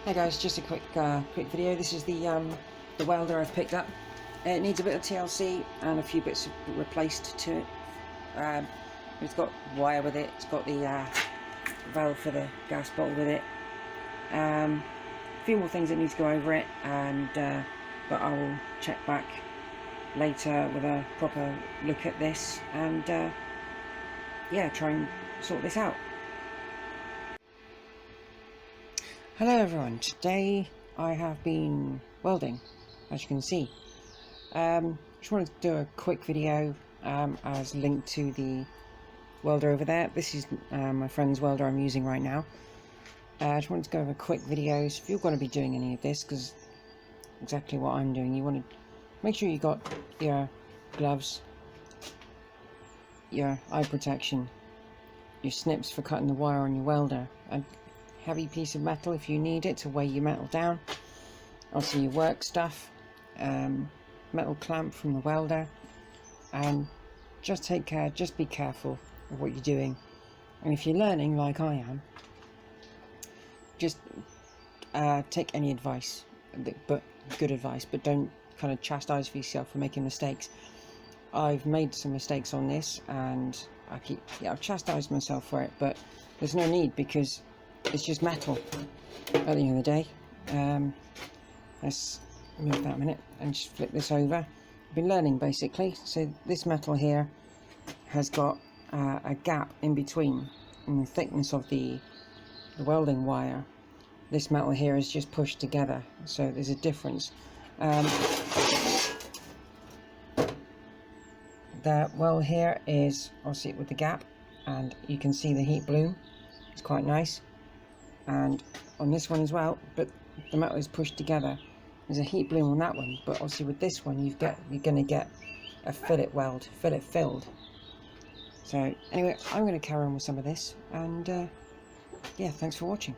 Hey guys, just a quick video. This is the welder I've picked up. It needs a bit of TLC and a few bits replaced to it. It's got wire with it. It's got the valve for the gas bottle with it. A few more things that need to go over it, and but I will check back later with a proper look at this and yeah, try and sort this out. Hello everyone, today I have been welding, as you can see. Just wanted to do a quick video as linked to the welder over there. This is my friend's welder I'm using right now. I just wanted to go over quick videos. If you're going to be doing any of this, because exactly what I'm doing, you want to make sure you got your gloves, your eye protection, your snips for cutting the wire on your welder, and heavy piece of metal if you need it to weigh your metal down, also your work stuff, metal clamp from the welder, and just take care, just be careful of what you're doing. And if you're learning like I am, just take any advice, but good advice, but don't kind of chastise yourself for making mistakes. I've made some mistakes on this and I've chastised myself for it, but there's no need, because it's just metal at the end of the day. Let's move that a minute and just flip this over. I've been learning basically. So this metal here has got a gap in between in the thickness of the welding wire. This metal here is just pushed together, so there's a difference. The weld here is obviously with the gap, and you can see the heat bloom. It's quite nice. And on this one as well, but the metal is pushed together. There's a heat bloom on that one, but obviously with this one you're going to get a fillet filled. So anyway, I'm going to carry on with some of this, and yeah, thanks for watching.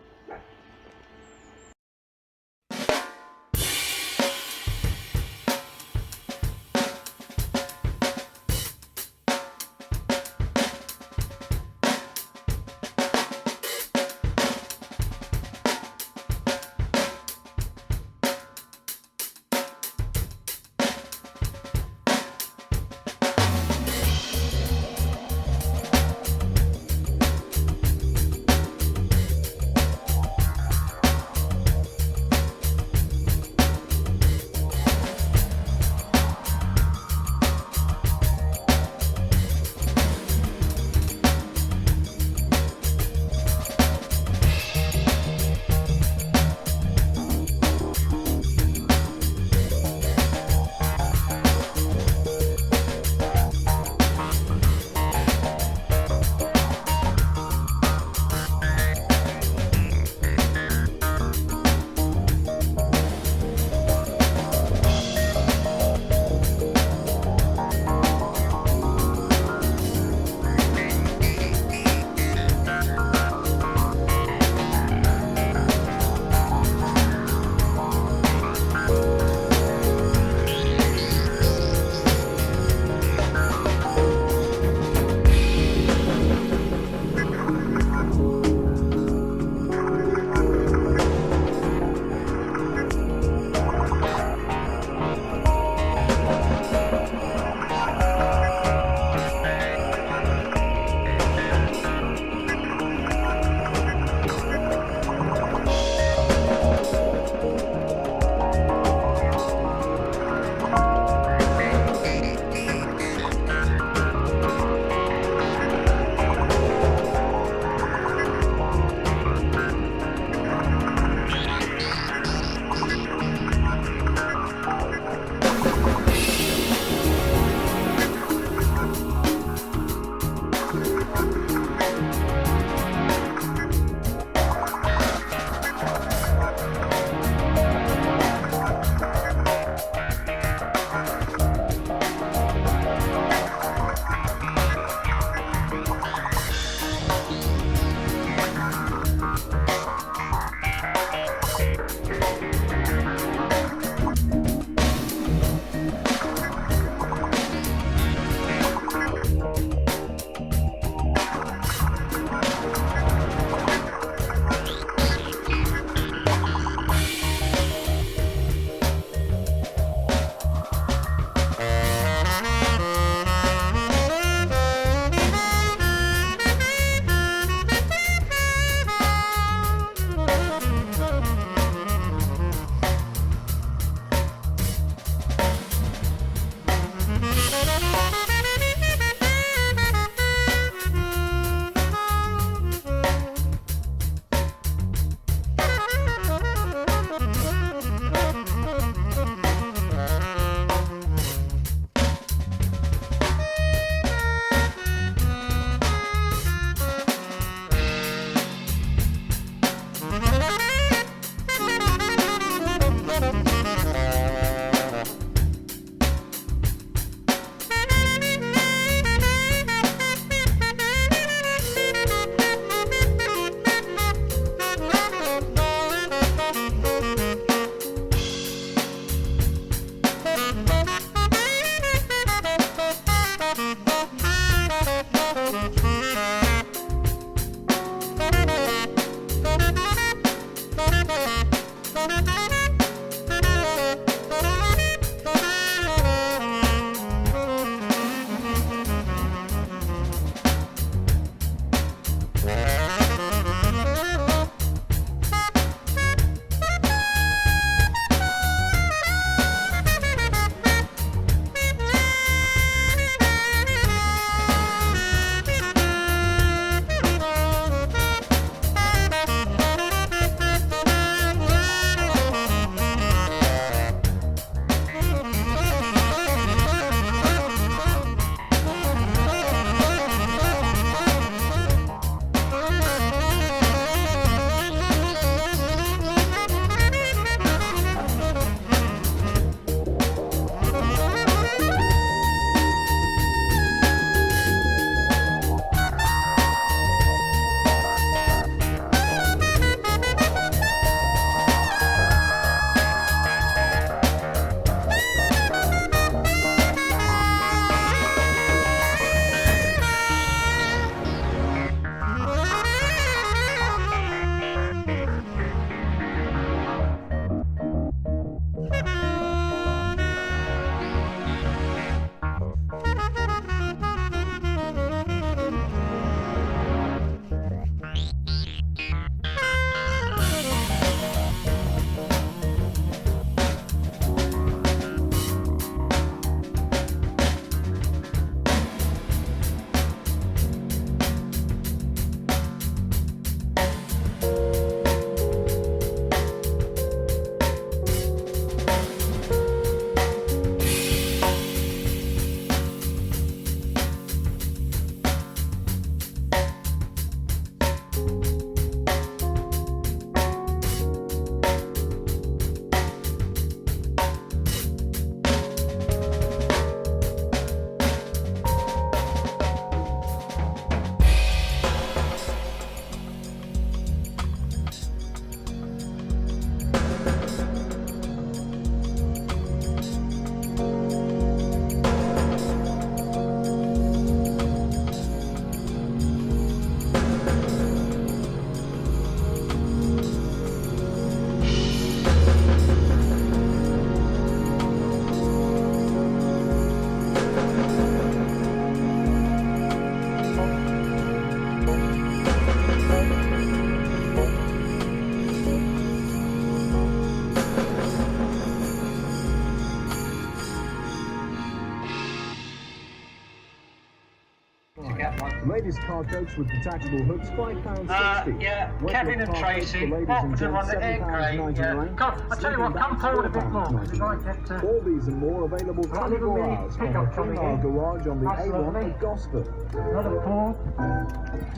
that one. Latest car coats with detachable hoods, £5.60. Yeah, Wetlock Kevin and car coats Tracy. for ladies and Opera gents, on the end grade. Yeah. £7.99. Come, I tell you what, come forward a bit more. Because I get All these and more available 24 hours from the Female Garage on the A1 at Gosford. Another Ford.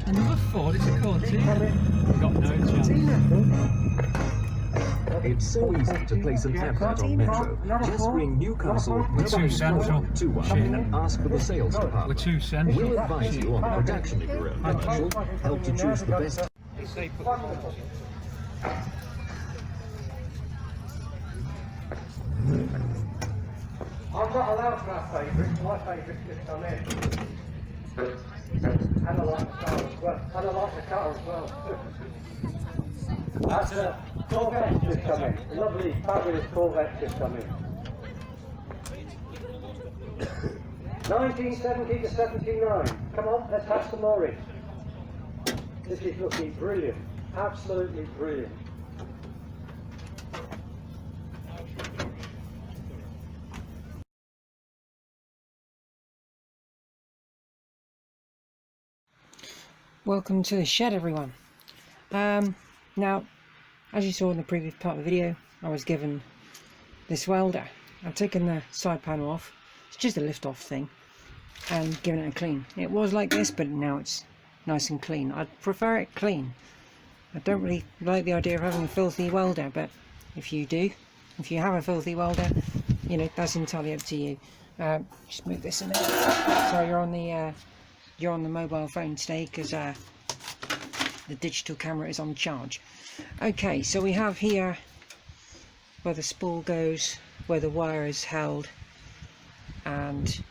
Another Ford, it's a Cortina. We've got no chance. It's so easy to place an advert on Metro. Just ring Newcastle We're too central. 21 and ask for the sales department. We're too central. We'll advise you on the production of your own commercial, help to choose the best. I'm not allowed to have favourites. My favourites just come in. And I like the car as well. And I like the car as well. That's a Corvette just come in. A lovely, fabulous Corvette just come in. 1970 to 79. Come on, let's have some more in. This is looking brilliant. Absolutely brilliant. Welcome to the shed, everyone. Now, as you saw in the previous part of the video, I was given this welder. I've taken the side panel off. It's just a lift off thing, and given it a clean. It was like this, but now it's nice and clean. I'd prefer it clean. I don't really like the idea of having a filthy welder, but if you do, if you have a filthy welder, you know, that's entirely up to you. Just move this in there. So you're on the mobile phone today because the digital camera is on charge. Okay, so we have here where the spool goes, where the wire is held, and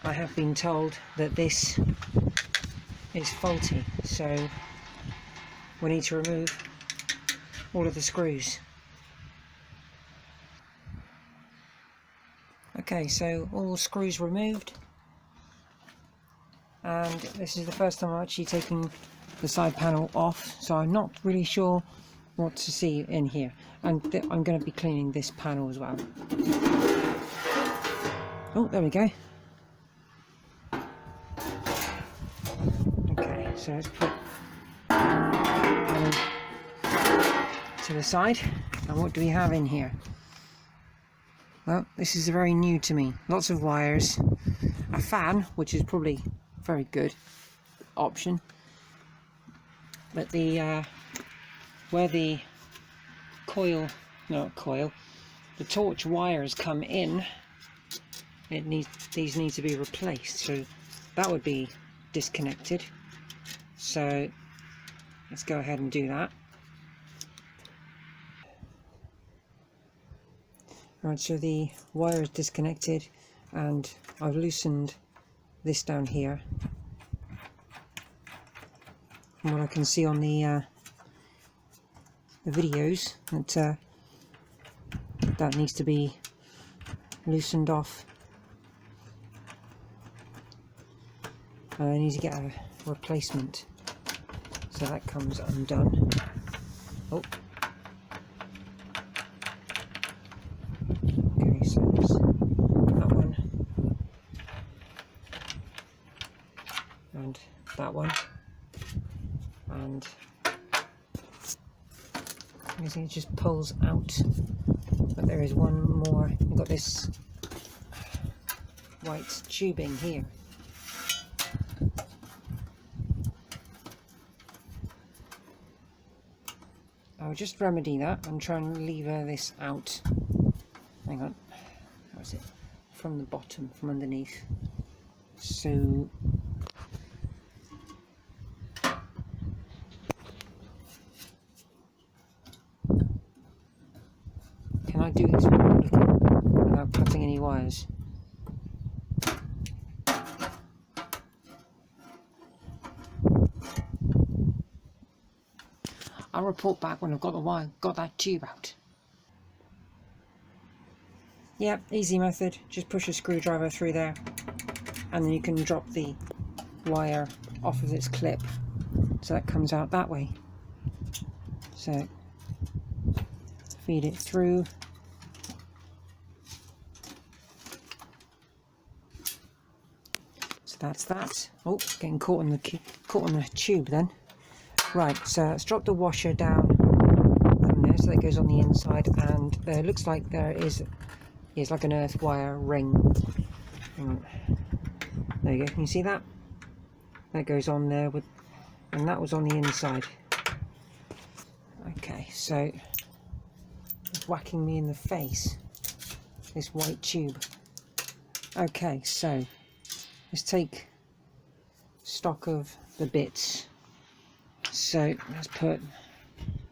I have been told that this is faulty, so we need to remove all of the screws. Okay, so all the screws removed, and this is the first time I'm actually taking the side panel off, so I'm not really sure what to see in here, and I'm going to be cleaning this panel as well. Oh, there we go. Okay, so let's put panel to the side, and what do we have in here? Well, this is very new to me. Lots of wires, a fan, which is probably a very good option, but the where the the torch wires come in, these need to be replaced, so that would be disconnected. So let's go ahead and do that. Right, so the wire is disconnected, and I've loosened this down here. From what I can see on the videos, that needs to be loosened off. And I need to get a replacement, so that comes undone. Oh. Okay, so there's that one, and that one, and you see it just pulls out, but there is one more. We've got this white tubing here. I'll just remedy that and try and lever this out. Hang on, how is it? From the bottom, from underneath. So can I do this without cutting any wires? I'll report back when I've got the wire, got that tube out. Yep, easy method. Just push a screwdriver through there, and then you can drop the wire off of its clip, so that comes out that way. So feed it through. So So that's that. Oh, getting caught on the tube then. Right, so let's drop the washer down there, so that goes on the inside, and there looks like there is like an earth wire ring. There you go. Can you see that? That goes on there and that was on the inside. Okay, so it's whacking me in the face, this white tube. Okay, so let's take stock of the bits. So let's put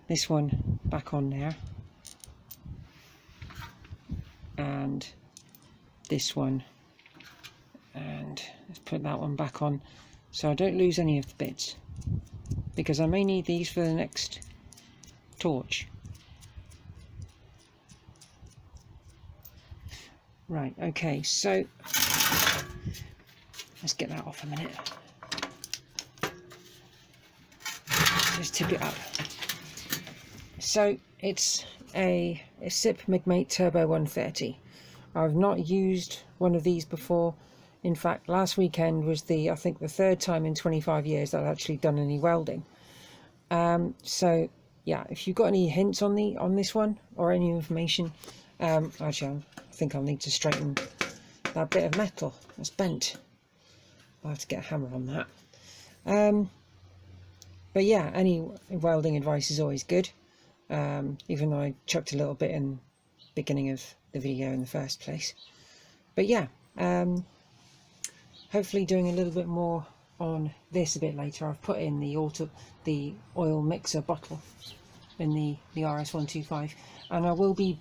this one back on there, and this one, and let's put that one back on so I don't lose any of the bits, because I may need these for the next torch. Right, okay, so let's get that off a minute. Just tip it up. So it's a SIP Migmate Turbo 130. I've not used one of these before. In fact, last weekend was I think the third time in 25 years that I've actually done any welding. So yeah, if you've got any hints on this one or any information, actually I think I'll need to straighten that bit of metal that's bent. I'll have to get a hammer on that. But yeah, any welding advice is always good, even though I chucked a little bit in the beginning of the video in the first place. But yeah, hopefully doing a little bit more on this a bit later. I've put in the oil mixer bottle in the RS125, and I will be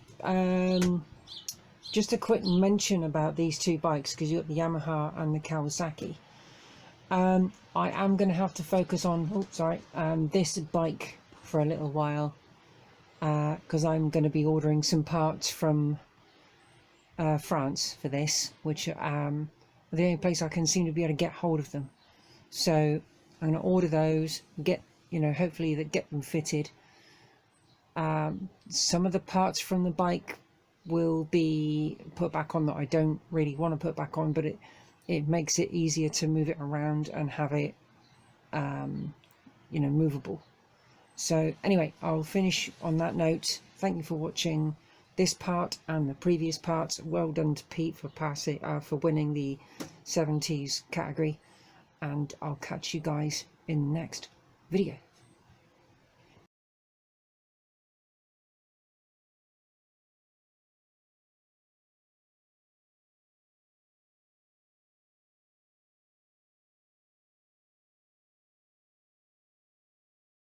just a quick mention about these two bikes, because you've got the Yamaha and the Kawasaki. I am going to have to focus on this bike for a little while, because I'm going to be ordering some parts from France for this, which the only place I can seem to be able to get hold of them. So I'm going to order those, hopefully get them fitted. Some of the parts from the bike will be put back on that I don't really want to put back on, but it makes it easier to move it around and have it movable. So anyway, I'll finish on that note. Thank you for watching this part and the previous parts. Well done to Pete for winning the 70s category, and I'll catch you guys in the next video.